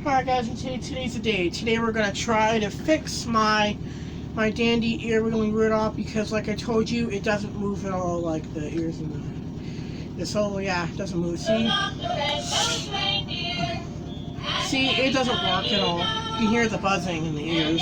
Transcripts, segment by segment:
Alright guys, and today's the day. Today we're going to try to fix my dandee earring Rudolph, because like I told you, it doesn't move at all, like the ears and this whole, yeah, it doesn't move. See, it doesn't work at all. You can hear the buzzing in the ears.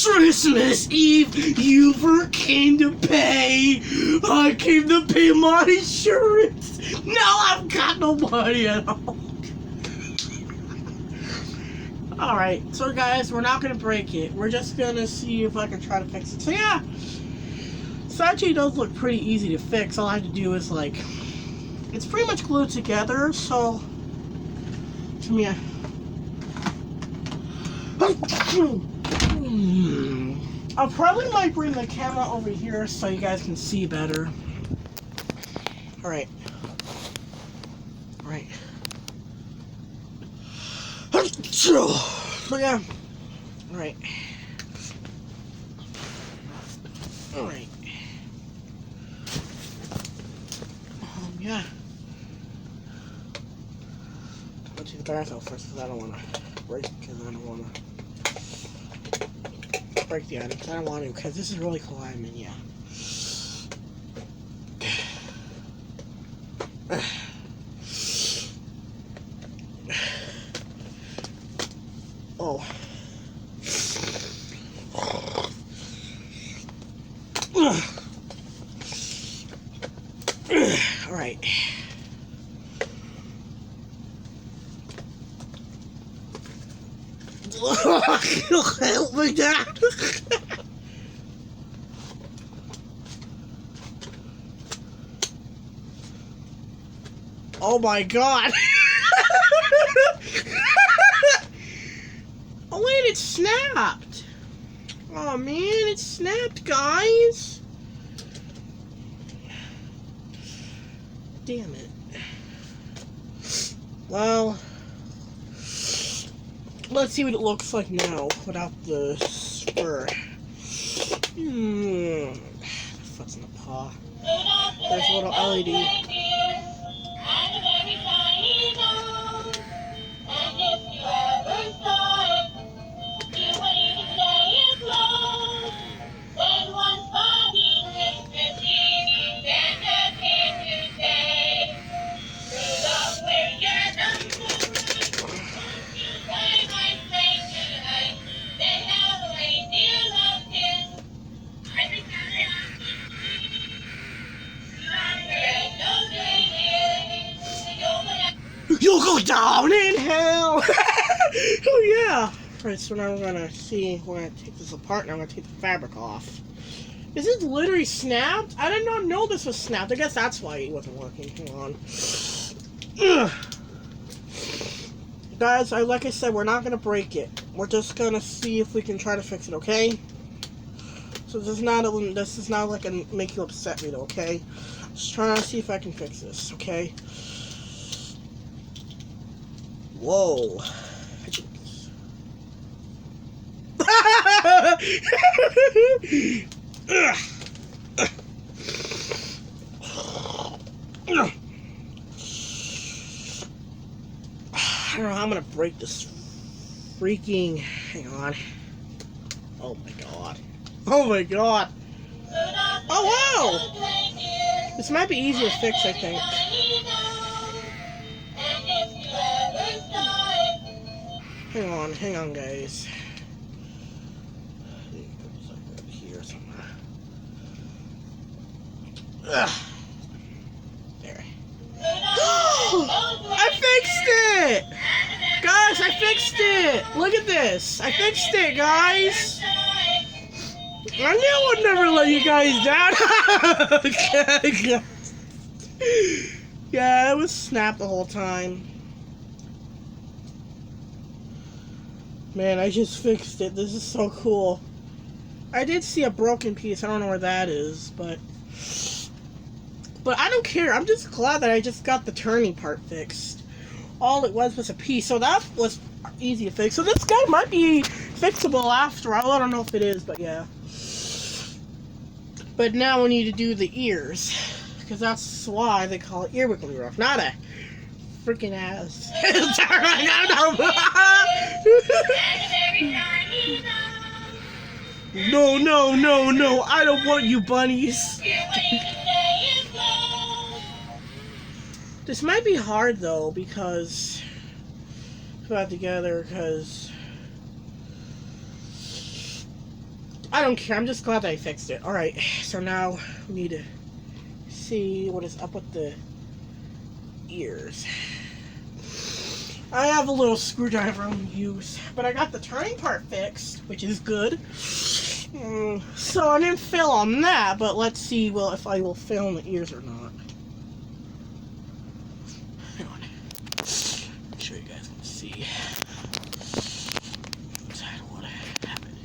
Christmas Eve, you came to pay. I came to pay my insurance. Now I've got no money at all. Alright, so guys, we're not going to break it. We're just going to see if I can try to fix it. So yeah, this actually does look pretty easy to fix. All I have to do is, like, it's pretty much glued together, so to me, I probably might bring the camera over here so you guys can see better. Alright. Alright. So yeah. Alright. Alright. Yeah. I'll take the bath out first, because I don't want to break it, because I don't want to break the item, because I don't want to, because this is really cool item, and yeah. Oh. Alright. Help me, Dad! Oh my god! Oh wait, it snapped! Oh man, it snapped, guys! Damn it. Well, let's see what it looks like now without the spur. The foot's in the paw. There's a little LED. You'll go down in hell! Oh yeah! Alright, so now we're gonna see, we're gonna take this apart and I'm gonna take the fabric off. Is it literally snapped? I did not know this was snapped. I guess that's why it wasn't working. Hang on. Ugh. Guys, like I said, we're not gonna break it. We're just gonna see if we can try to fix it, okay? So this is not like a make you upset video, okay? Just trying to see if I can fix this, okay? Whoa. I don't know how I'm gonna break this freaking... Hang on. Oh my god. Oh my god. Oh wow! This might be easy to fix, I think. Hang on, guys. I think it's like right here somewhere. Ugh. There. I fixed it! Guys, I fixed it! Look at this! I fixed it, guys! I knew I would never let you guys down! Yeah, it was snapped the whole time. Man, I just fixed it. This is so cool. I did see a broken piece. I don't know where that is, but I don't care. I'm just glad that I just got the turning part fixed. All it was a piece, so that was easy to fix. So this guy might be fixable after all. I don't know if it is, but yeah. But now we need to do the ears. Because that's why they call it ear wiggly Rudolph. Not a freaking ass. No, no, no, no. I don't want you bunnies. This might be hard though because put it together because I don't care. I'm just glad that I fixed it. Alright, so now we need to see what is up with the ears. I have a little screwdriver I'm going to use, but I got the turning part fixed, which is good. So I didn't fail on that, but let's see if I will fail on the ears or not. Hang on. I'm sure you guys can see. I don't want to have it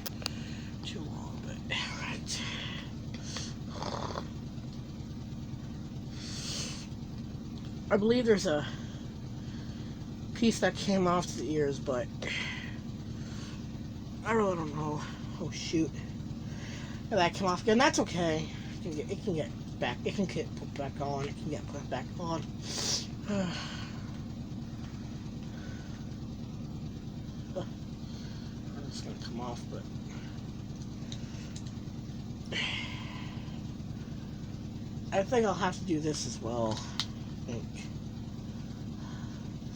too long, but alright. I believe there's a piece that came off the ears, but I really don't know. Oh shoot. That came off again. That's okay. It can get back. It can get put back on. It can get put back on. It's gonna come off, but I think I'll have to do this as well. I think.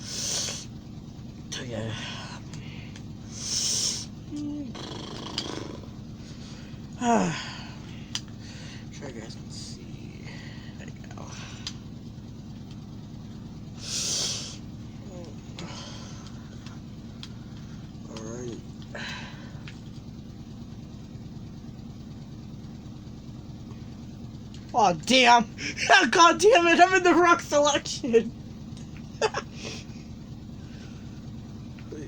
So yeah. Sure you guys can see. There you go. Alright. Oh damn! God damn it! I'm in the wrong selection.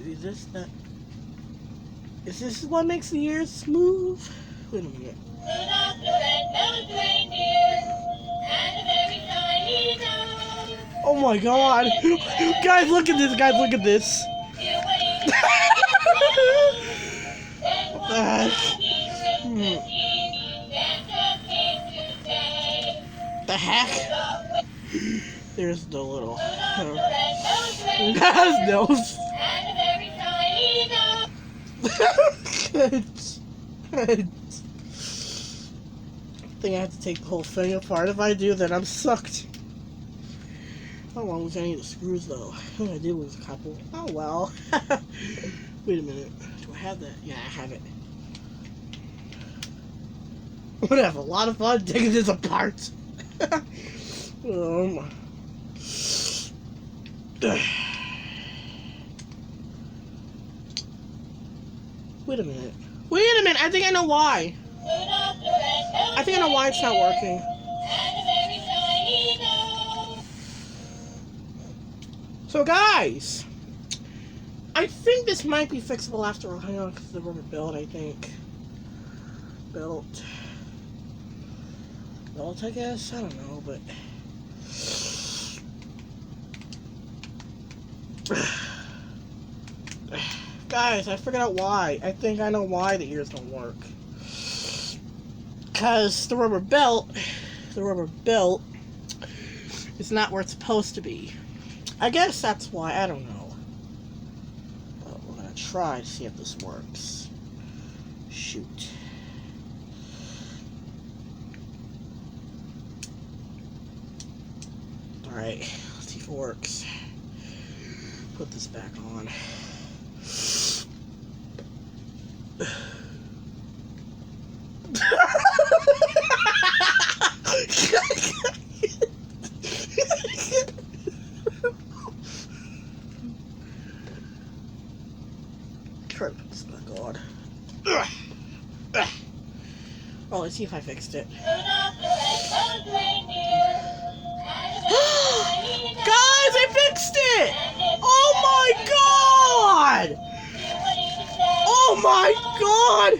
Is this that? Is this what makes the ears smooth? Wait a minute. Oh my god! Guys, look at this! Guys, look at this! What the heck? The heck? There's the little. That's nose. I think I have to take the whole thing apart. If I do, then I'm sucked. I don't want to lose any of the screws, though. I think I did lose a couple. Oh, well. Wait a minute. Do I have that? Yeah, I have it. I'm gonna have a lot of fun taking this apart. Wait a minute. Wait a minute. I think I know why. I think I know why it's not working. So guys, I think this might be fixable after all. Hang on, because the rubber belt, I think. Belt, I guess? I don't know, but... Guys, I figured out why. I think I know why the ears don't work. Because the rubber belt is not where it's supposed to be. I guess that's why. I don't know. But we're going to try to see if this works. Shoot. Alright, let's see if it works. Put this back on. Try to put this back on. Oh, let's see if I fixed it. Guys, I fixed it! Oh my god! Oh my god!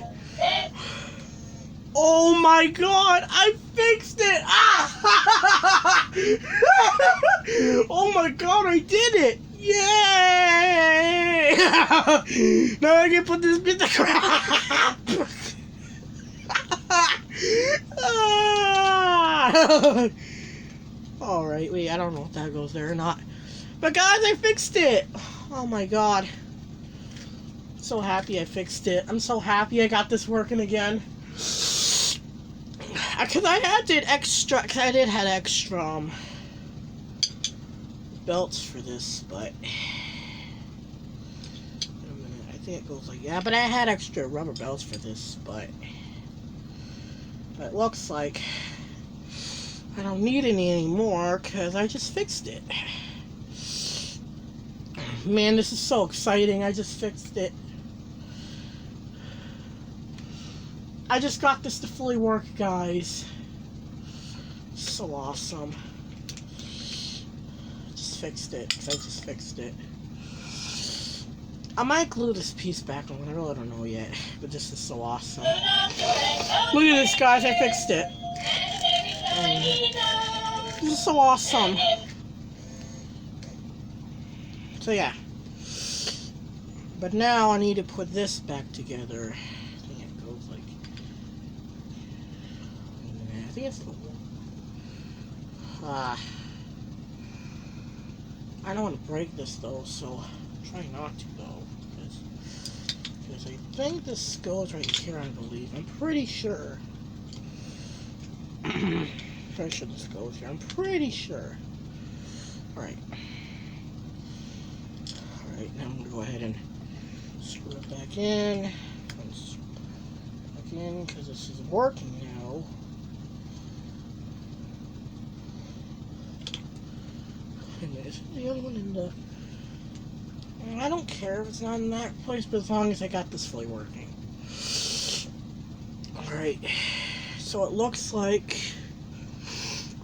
Oh my god! I fixed it! Ah! Oh my god, I did it! Yay! Now I can put this bit of crap! Ah! Alright, wait, I don't know if that goes there or not. But guys, I fixed it! Oh my god. So happy I fixed it. I'm so happy I got this working again. Because I had extra belts for this, but wait a minute, I think it goes like, yeah, but I had extra rubber belts for this, but it looks like I don't need any anymore because I just fixed it. Man, this is so exciting. I just fixed it. I just got this to fully work, guys. So awesome. Just fixed it. I just fixed it. I might glue this piece back on. I really don't know yet. But this is so awesome. Look at this, guys. I fixed it. This is so awesome. So yeah. But now I need to put this back together. I think it goes like... I think it's... I don't want to break this though, so try not to though. Because I think this goes right here, I believe. I'm pretty sure. Pretty sure this goes here. I'm pretty sure. Alright. Alright, now I'm going to go ahead and screw it back in. Back in, because this is working now. And is the other one in the... I don't care if it's not in that place, but as long as I got this fully working. Alright. So it looks like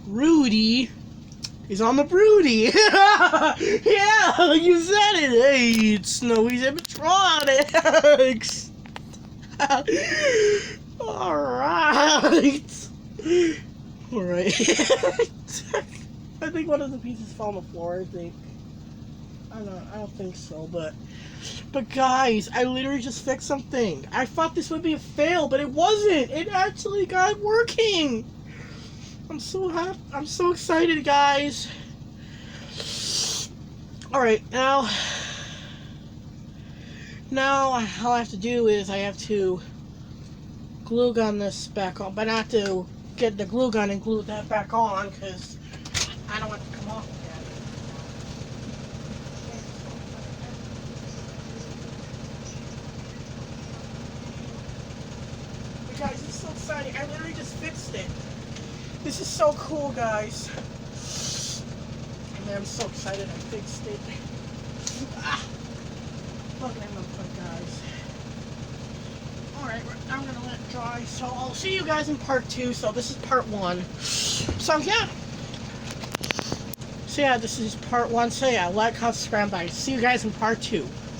Rudy is on the broody. Yeah, you said it. Hey, it's Snowy's animatronics. Alright. Alright. I think one of the pieces fell on the floor, I think. I don't think so, but guys, I literally just fixed something. I thought this would be a fail, but it wasn't. It actually got working. I'm so happy. I'm so excited, guys. Alright, now all I have to do is I have to glue gun this back on, but not to get the glue gun and glue that back on, because I don't want it to come off again. But guys, it's so exciting. I literally just fixed it. This is so cool, guys. Man, I'm so excited I fixed it. Look at them, guys. Alright, I'm gonna let it dry. So I'll see you guys in part 2. So this is part 1. So yeah. So yeah, this is part 1. So yeah, like, comment, subscribe, bye. See you guys in part 2.